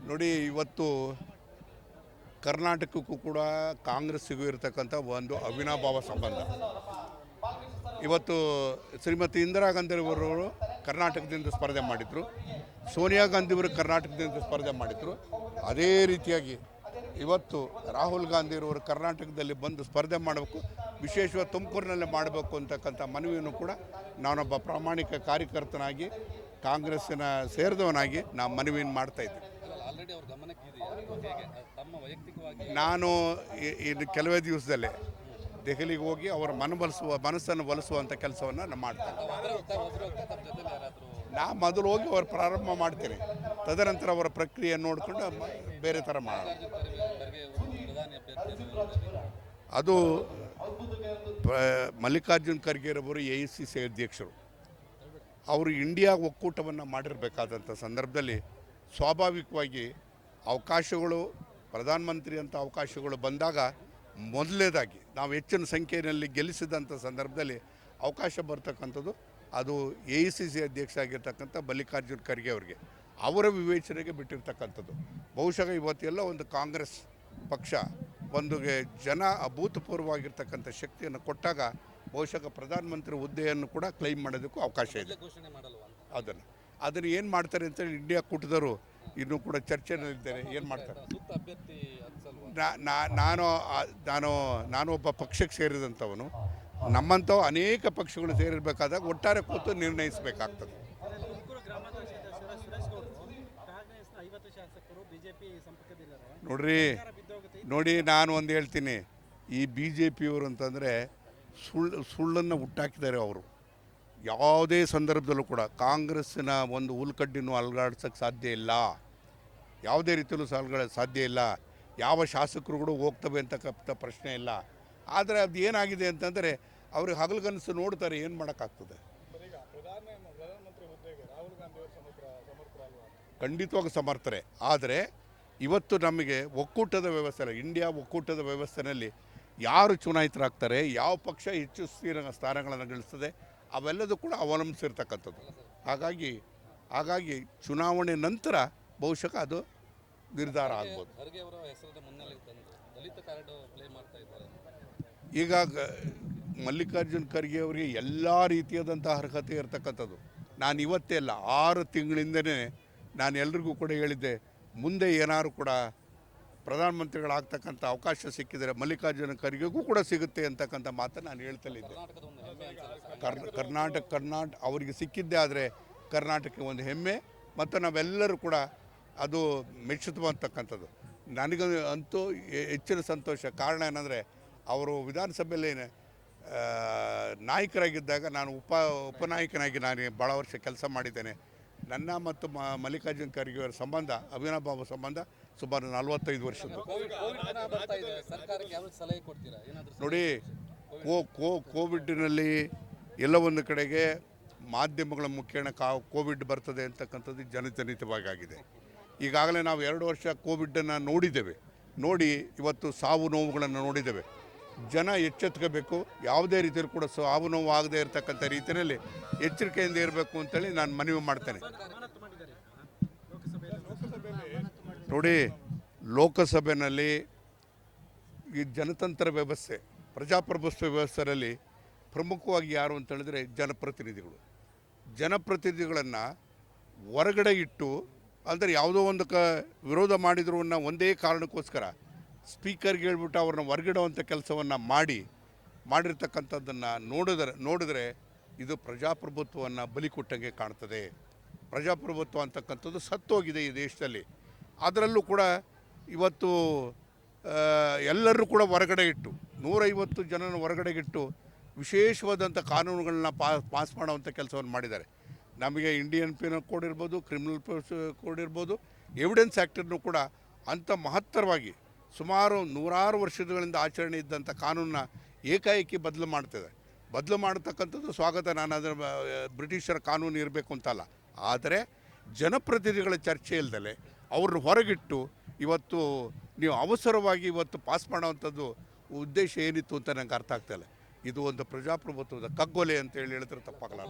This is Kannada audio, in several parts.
ನೋಡಿ, ಇವತ್ತು ಕರ್ನಾಟಕಕ್ಕೂ ಕೂಡ ಕಾಂಗ್ರೆಸ್ಸಿಗೂ ಇರತಕ್ಕಂಥ ಒಂದು ಅವಿನಾಭಾವ ಸಂಬಂಧ. ಇವತ್ತು ಶ್ರೀಮತಿ ಇಂದಿರಾ ಗಾಂಧಿಯವರು ಕರ್ನಾಟಕದಿಂದ ಸ್ಪರ್ಧೆ ಮಾಡಿದರು, ಸೋನಿಯಾ ಗಾಂಧಿಯವರು ಕರ್ನಾಟಕದಿಂದ ಸ್ಪರ್ಧೆ ಮಾಡಿದರು. ಅದೇ ರೀತಿಯಾಗಿ ಇವತ್ತು ರಾಹುಲ್ ಗಾಂಧಿಯವರು ಕರ್ನಾಟಕದಲ್ಲಿ ಬಂದು ಸ್ಪರ್ಧೆ ಮಾಡಬೇಕು, ವಿಶೇಷವಾಗಿ ತುಮಕೂರಿನಲ್ಲೇ ಮಾಡಬೇಕು ಅಂತಕ್ಕಂಥ ಮನವಿಯನ್ನು ಕೂಡ ನಾನೊಬ್ಬ ಪ್ರಾಮಾಣಿಕ ಕಾರ್ಯಕರ್ತನಾಗಿ ಕಾಂಗ್ರೆಸ್ಸಿನ ಸೇರಿದವನಾಗಿ ನಾವು ಮನವಿಯನ್ನು ಮಾಡ್ತಾಯಿದ್ದೆ. ನಾನು ಇನ್ನು ಕೆಲವೇ ದಿವಸದಲ್ಲೇ ದೆಹಲಿಗೆ ಹೋಗಿ ಅವರ ಮನಸ್ಸನ್ನು ಒಲಿಸುವಂಥ ಕೆಲಸವನ್ನು ನಾನು ಮಾಡ್ತೇನೆ. ನಾ ಮೊದಲು ಹೋಗಿ ಅವ್ರು ಪ್ರಾರಂಭ ಮಾಡ್ತೇನೆ, ತದನಂತರ ಅವರ ಪ್ರಕ್ರಿಯೆ ನೋಡಿಕೊಂಡು ಬೇರೆ ಥರ ಮಾಡೋಣ. ಅದು ಮಲ್ಲಿಕಾರ್ಜುನ್ ಖರ್ಗೆರವರು AICC ಅಧ್ಯಕ್ಷರು, ಅವರು ಇಂಡಿಯಾ ಒಕ್ಕೂಟವನ್ನು ಮಾಡಿರಬೇಕಾದಂಥ ಸಂದರ್ಭದಲ್ಲಿ ಸ್ವಾಭಾವಿಕವಾಗಿ ಅವಕಾಶಗಳು, ಪ್ರಧಾನಮಂತ್ರಿ ಅಂತ ಅವಕಾಶಗಳು ಬಂದಾಗ ಮೊದಲನೇದಾಗಿ ನಾವು ಹೆಚ್ಚಿನ ಸಂಖ್ಯೆಯಲ್ಲಿ ಗೆಲ್ಲಿಸಿದಂಥ ಸಂದರ್ಭದಲ್ಲಿ ಅವಕಾಶ ಬರ್ತಕ್ಕಂಥದ್ದು ಅದು AICC ಅಧ್ಯಕ್ಷ ಆಗಿರ್ತಕ್ಕಂಥ ಮಲ್ಲಿಕಾರ್ಜುನ್ ಖರ್ಗೆ ಅವರಿಗೆ, ಅವರ ವಿವೇಚನೆಗೆ ಬಿಟ್ಟಿರ್ತಕ್ಕಂಥದ್ದು. ಬಹುಶಃ ಇವತ್ತೆಲ್ಲ ಒಂದು ಕಾಂಗ್ರೆಸ್ ಪಕ್ಷ ಒಂದು ಜನ ಅಭೂತಪೂರ್ವವಾಗಿರ್ತಕ್ಕಂಥ ಶಕ್ತಿಯನ್ನು ಕೊಟ್ಟಾಗ ಬಹುಶಃ ಪ್ರಧಾನಮಂತ್ರಿ ಹುದ್ದೆಯನ್ನು ಕೂಡ ಕ್ಲೈಮ್ ಮಾಡೋದಕ್ಕೂ ಅವಕಾಶ ಇದೆ. ಅದನ್ನು ಏನು ಮಾಡ್ತಾರೆ ಅಂತೇಳಿ ಇಂಡಿಯಾ ಕೂಟದವರು ಇನ್ನೂ ಕೂಡ ಚರ್ಚೆನಲ್ಲಿದ್ದಾರೆ. ಏನು ಮಾಡ್ತಾರೆ? ನಾನು ಒಬ್ಬ ಪಕ್ಷಕ್ಕೆ ಸೇರಿದಂಥವನು. ನಮ್ಮಂಥವು ಅನೇಕ ಪಕ್ಷಗಳು ಸೇರಿರಬೇಕಾದಾಗ ಒಟ್ಟಾರೆ ಕೂತು ನಿರ್ಣಯಿಸಬೇಕಾಗ್ತದೆ. ನೋಡಿ, ನಾನು ಒಂದು ಹೇಳ್ತೀನಿ, ಈ BJPಯವರು ಅಂತಂದರೆ ಸುಳ್ಳನ್ನು ಹುಟ್ಟಾಕಿದ್ದಾರೆ. ಅವರು ಯಾವುದೇ ಸಂದರ್ಭದಲ್ಲೂ ಕೂಡ ಕಾಂಗ್ರೆಸ್ಸಿನ ಒಂದು ಹುಲ್ಕಡ್ಡಿನೂ ಅಲುಗಾಡ್ಸೋಕ್ಕೆ ಸಾಧ್ಯ ಇಲ್ಲ, ಯಾವುದೇ ರೀತಿಯಲ್ಲೂ ಸಾಧ್ಯ ಇಲ್ಲ. ಯಾವ ಶಾಸಕರುಗಳು ಹೋಗ್ತವೆ ಅಂತಕ್ಕಂಥ ಪ್ರಶ್ನೆ ಇಲ್ಲ. ಆದರೆ ಅದು ಏನಾಗಿದೆ ಅಂತಂದರೆ ಅವ್ರಿಗೆ ಹಗಲುಗನಸು ನೋಡ್ತಾರೆ, ಏನು ಮಾಡೋಕ್ಕಾಗ್ತದೆ? ಖಂಡಿತವಾಗಿ ಸಮರ್ಥರೆ. ಆದರೆ ಇವತ್ತು ನಮಗೆ ಒಕ್ಕೂಟದ ವ್ಯವಸ್ಥೆ ಇಲ್ಲ, ಇಂಡಿಯಾ ಒಕ್ಕೂಟದ ವ್ಯವಸ್ಥೆಯಲ್ಲಿ ಯಾರು ಚುನಾಯಿತರಾಗ್ತಾರೆ, ಯಾವ ಪಕ್ಷ ಹೆಚ್ಚು ಸ್ಥಾನಗಳನ್ನು ಗಳಿಸ್ತದೆ, ಅವೆಲ್ಲದೂ ಕೂಡ ಅವಲಂಬಿಸಿರ್ತಕ್ಕಂಥದ್ದು. ಹಾಗಾಗಿ ಚುನಾವಣೆ ನಂತರ ಬಹುಶಃ ಅದು ನಿರ್ಧಾರ ಆಗ್ಬೋದು. ಈಗ ಮಲ್ಲಿಕಾರ್ಜುನ್ ಖರ್ಗೆ ಅವರಿಗೆ ಎಲ್ಲ ರೀತಿಯಾದಂಥ ಅರ್ಹತೆ ಇರತಕ್ಕಂಥದ್ದು. ನಾನು ಇವತ್ತೇ ಅಲ್ಲ, 6 ತಿಂಗಳಿಂದನೇ ನಾನು ಎಲ್ರಿಗೂ ಕೂಡ ಹೇಳಿದ್ದೆ, ಮುಂದೆ ಏನಾದ್ರು ಕೂಡ ಪ್ರಧಾನಮಂತ್ರಿಗಳಾಗ್ತಕ್ಕಂಥ ಅವಕಾಶ ಸಿಕ್ಕಿದರೆ ಮಲ್ಲಿಕಾರ್ಜುನ ಖರ್ಗೆಗೂ ಕೂಡ ಸಿಗುತ್ತೆ ಅಂತಕ್ಕಂಥ ಮಾತನ್ನು ನಾನು ಹೇಳ್ತಲಿದ್ದೆ. ಕರ್ನಾಟಕ ಅವರಿಗೆ ಸಿಕ್ಕಿದ್ದೇ ಆದರೆ ಕರ್ನಾಟಕಕ್ಕೆ ಒಂದು ಹೆಮ್ಮೆ, ಮತ್ತು ನಾವೆಲ್ಲರೂ ಕೂಡ ಅದು ಮೆಚ್ಚುವಂತಕ್ಕಂಥದ್ದು. ನನಗೆ ಅಂತೂ ಹೆಚ್ಚಿನ ಸಂತೋಷ. ಕಾರಣ ಏನಂದರೆ, ಅವರು ವಿಧಾನಸಭೆಯಲ್ಲಿ ನಾಯಕರಾಗಿದ್ದಾಗ ನಾನು ಉಪನಾಯಕನಾಗಿ ನಾನು ಭಾಳ ವರ್ಷ ಕೆಲಸ ಮಾಡಿದ್ದೇನೆ. ನನ್ನ ಮತ್ತು ಮಲ್ಲಿಕಾರ್ಜುನ್ ಖರ್ಗೆ ಅವರ ಸಂಬಂಧ, ಅವಿನಾಭಾವ ಸಂಬಂಧ ಸುಮಾರು 45 ವರ್ಷದ್ದು. ನೋಡಿ, ಕೋವಿಡ್ನಲ್ಲಿ ಎಲ್ಲ ಒಂದು ಕಡೆಗೆ ಮಾಧ್ಯಮಗಳ ಮುಖೇನ ಕೋವಿಡ್ ಬರ್ತದೆ ಅಂತಕ್ಕಂಥದ್ದು ಜನಜನಿತವಾಗಿ ಆಗಿದೆ. ಈಗಾಗಲೇ ನಾವು 2 ವರ್ಷ ಕೋವಿಡನ್ನು ನೋಡಿ ಇವತ್ತು ಸಾವು ನೋವುಗಳನ್ನು ನೋಡಿದ್ದೇವೆ. ಜನ ಎಚ್ಚೆತ್ಕೋಬೇಕು, ಯಾವುದೇ ರೀತಿಯಲ್ಲಿ ಕೂಡ ಸಾವು ನೋವು ಆಗದೇ ಇರತಕ್ಕಂಥ ರೀತಿಯಲ್ಲಿ ಎಚ್ಚರಿಕೆಯಿಂದ ಇರಬೇಕು ಅಂತೇಳಿ ನಾನು ಮನವಿ ಮಾಡ್ತೇನೆ. ನೋಡಿ, ಲೋಕಸಭೆಯಲ್ಲಿ ಈ ಜನತಂತ್ರ ವ್ಯವಸ್ಥೆ, ಪ್ರಜಾಪ್ರಭುತ್ವ ವ್ಯವಸ್ಥೆಯಲ್ಲಿ ಪ್ರಮುಖವಾಗಿ ಯಾರು ಅಂತ ಹೇಳಿದ್ರೆ ಜನಪ್ರತಿನಿಧಿಗಳನ್ನು ಹೊರಗಡೆ ಇಟ್ಟು, ಅಂದರೆ ಯಾವುದೋ ಒಂದು ವಿರೋಧ ಮಾಡಿದ್ರು ಒಂದೇ ಕಾರಣಕ್ಕೋಸ್ಕರ ಸ್ಪೀಕರ್ಗೆ ಹೇಳ್ಬಿಟ್ಟು ಅವ್ರನ್ನ ಹೊರಗಿಡುವಂಥ ಕೆಲಸವನ್ನು ಮಾಡಿರ್ತಕ್ಕಂಥದ್ದನ್ನು ನೋಡಿದ್ರೆ ಇದು ಪ್ರಜಾಪ್ರಭುತ್ವವನ್ನು ಬಲಿ ಕೊಟ್ಟಂಗೆ ಕಾಣ್ತದೆ. ಪ್ರಜಾಪ್ರಭುತ್ವ ಅಂತಕ್ಕಂಥದ್ದು ಸತ್ತೋಗಿದೆ ಈ ದೇಶದಲ್ಲಿ. ಅದರಲ್ಲೂ ಕೂಡ ಇವತ್ತು ಎಲ್ಲರೂ ಕೂಡ ಹೊರಗಡೆ ಇಟ್ಟು 150 ಜನನ ಹೊರಗಡೆಗಿಟ್ಟು ವಿಶೇಷವಾದಂಥ ಕಾನೂನುಗಳನ್ನ ಪಾಸ್ ಮಾಡುವಂಥ ಕೆಲಸವನ್ನು ಮಾಡಿದ್ದಾರೆ. ನಮಗೆ ಇಂಡಿಯನ್ ಪೀನಲ್ ಕೋಡ್ ಇರ್ಬೋದು, ಕ್ರಿಮಿನಲ್ ಕೋಡ್ ಇರ್ಬೋದು, ಎವಿಡೆನ್ಸ್ ಆ್ಯಕ್ಟನ್ನು ಕೂಡ ಅಂಥ ಮಹತ್ತರವಾಗಿ ಸುಮಾರು 100 ವರ್ಷಗಳಿಂದ ಆಚರಣೆ ಇದ್ದಂಥ ಕಾನೂನನ್ನ ಏಕಾಏಕಿ ಬದಲು ಮಾಡ್ತಕ್ಕಂಥದ್ದು ಸ್ವಾಗತ. ನಾನು ಅದರ ಬ್ರಿಟಿಷರ ಕಾನೂನು ಇರಬೇಕು ಅಂತಲ್ಲ, ಆದರೆ ಜನಪ್ರತಿನಿಧಿಗಳ ಚರ್ಚೆ ಇಲ್ಲದಲೆ ಅವ್ರನ್ನ ಹೊರಗಿಟ್ಟು ಇವತ್ತು ನೀವು ಅವಸರವಾಗಿ ಪಾಸ್ ಮಾಡೋವಂಥದ್ದು ಉದ್ದೇಶ ಏನಿತ್ತು ಅಂತ ನಂಗೆ ಅರ್ಥ ಆಗ್ತಾಯಿಲ್ಲ. ಇದು ಒಂದು ಪ್ರಜಾಪ್ರಭುತ್ವದ ಕಗ್ಗೊಲೆ ಅಂತ ಹೇಳಿದ್ರೆ ತಪ್ಪಾಗಲ್ಲ.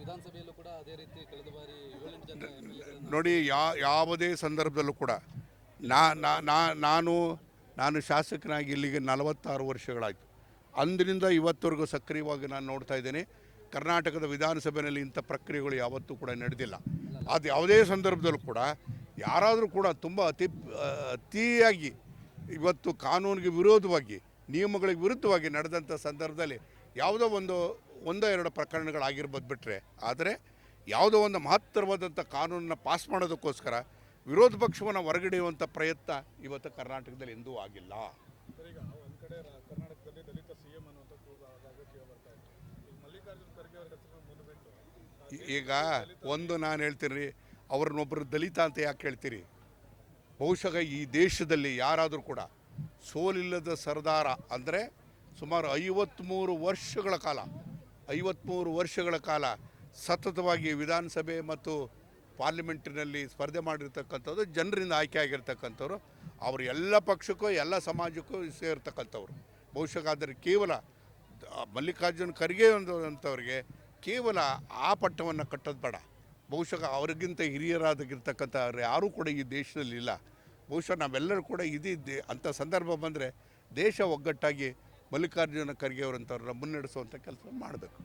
ವಿಧಾನಸಭೆಯಲ್ಲೂ ಕೂಡ ಅದೇ ರೀತಿ ಕಳೆದ ಬಾರಿ 7-8 ಜನ MLA ನೋಡಿ, ಯಾವುದೇ ಸಂದರ್ಭದಲ್ಲೂ ಕೂಡ ನಾನು ಶಾಸಕನಾಗಿ ಇಲ್ಲಿಗೆ 46 ವರ್ಷಗಳಾಯಿತು. ಅಂದಿನಿಂದ ಇವತ್ತವರೆಗೂ ಸಕ್ರಿಯವಾಗಿ ನಾನು ನೋಡ್ತಾ ಇದ್ದೇನೆ. ಕರ್ನಾಟಕದ ವಿಧಾನಸಭೆಯಲ್ಲಿ ಇಂಥ ಪ್ರಕ್ರಿಯೆಗಳು ಯಾವತ್ತೂ ಕೂಡ ನಡೆದಿಲ್ಲ. ಅದು ಯಾವುದೇ ಸಂದರ್ಭದಲ್ಲೂ ಕೂಡ ಯಾರಾದರೂ ಕೂಡ ತುಂಬ ಅತಿಯಾಗಿ ಇವತ್ತು ಕಾನೂನಿಗೆ ವಿರೋಧವಾಗಿ, ನಿಯಮಗಳಿಗೆ ವಿರುದ್ಧವಾಗಿ ನಡೆದಂಥ ಸಂದರ್ಭದಲ್ಲಿ ಯಾವುದೋ ಒಂದೋ ಎರಡು ಪ್ರಕರಣಗಳಾಗಿರ್ಬೋದು ಬಿಟ್ಟರೆ, ಆದರೆ ಯಾವುದೋ ಒಂದು ಮಹತ್ತರವಾದಂಥ ಕಾನೂನನ್ನು ಪಾಸ್ ಮಾಡೋದಕ್ಕೋಸ್ಕರ ವಿರೋಧ ಪಕ್ಷವನ್ನು ಹೊರಗಿಡಿಯುವಂಥ ಪ್ರಯತ್ನ ಇವತ್ತು ಕರ್ನಾಟಕದಲ್ಲಿ ಎಂದೂ ಆಗಿಲ್ಲ. ಈಗ ಒಂದು ಕಡೆ ಕರ್ನಾಟಕದಲ್ಲಿ ದಲಿತ CM ಅನ್ನುವಂಥ ರಾಜಕೀಯ ಬರ್ತಾ ಇತ್ತು. ಈಗ ಮಲ್ಲಿಕಾರ್ಜುನ ಖರ್ಗೆ ಅವರ ಹೆಸರನ್ನು ಮುಂದುಬಿಟ್ಟು ಈಗ ಒಂದು ನಾನು ಹೇಳ್ತೀನಿ, ಅವ್ರನ್ನೊಬ್ಬರು ದಲಿತ ಅಂತ ಯಾಕೆ ಹೇಳ್ತೀರಿ? ಬಹುಶಃ ಈ ದೇಶದಲ್ಲಿ ಯಾರಾದರೂ ಕೂಡ ಸೋಲಿಲ್ಲದ ಸರ್ದಾರ ಅಂದರೆ ಸುಮಾರು 53 ವರ್ಷಗಳ ಕಾಲ ಸತತವಾಗಿ ವಿಧಾನಸಭೆ ಮತ್ತು ಪಾರ್ಲಿಮೆಂಟಿನಲ್ಲಿ ಸ್ಪರ್ಧೆ ಮಾಡಿರ್ತಕ್ಕಂಥದ್ದು, ಜನರಿಂದ ಆಯ್ಕೆ ಆಗಿರ್ತಕ್ಕಂಥವ್ರು, ಅವರು ಎಲ್ಲ ಪಕ್ಷಕ್ಕೂ ಎಲ್ಲ ಸಮಾಜಕ್ಕೂ ಸೇರ್ತಕ್ಕಂಥವ್ರು. ಬಹುಶಃ ಆದರೆ ಕೇವಲ ಮಲ್ಲಿಕಾರ್ಜುನ ಖರ್ಗೆ ಅಂಥವ್ರಿಗೆ ಕೇವಲ ಆ ಪಟ್ಟವನ್ನು ಕಟ್ಟೋದು ಬೇಡ. ಬಹುಶಃ ಅವ್ರಿಗಿಂತ ಹಿರಿಯರಾಗಿರ್ತಕ್ಕಂಥವ್ರು ಯಾರೂ ಕೂಡ ಈ ದೇಶದಲ್ಲಿ ಇಲ್ಲ. ಬಹುಶಃ ನಾವೆಲ್ಲರೂ ಕೂಡ ಇದಿದ್ದೆ ಅಂಥ ಸಂದರ್ಭ ಬಂದರೆ ದೇಶ ಒಗ್ಗಟ್ಟಾಗಿ ಮಲ್ಲಿಕಾರ್ಜುನ ಖರ್ಗೆ ಅವರಂಥವ್ರನ್ನ ಮುನ್ನಡೆಸುವಂಥ ಕೆಲಸ ಮಾಡಬೇಕು.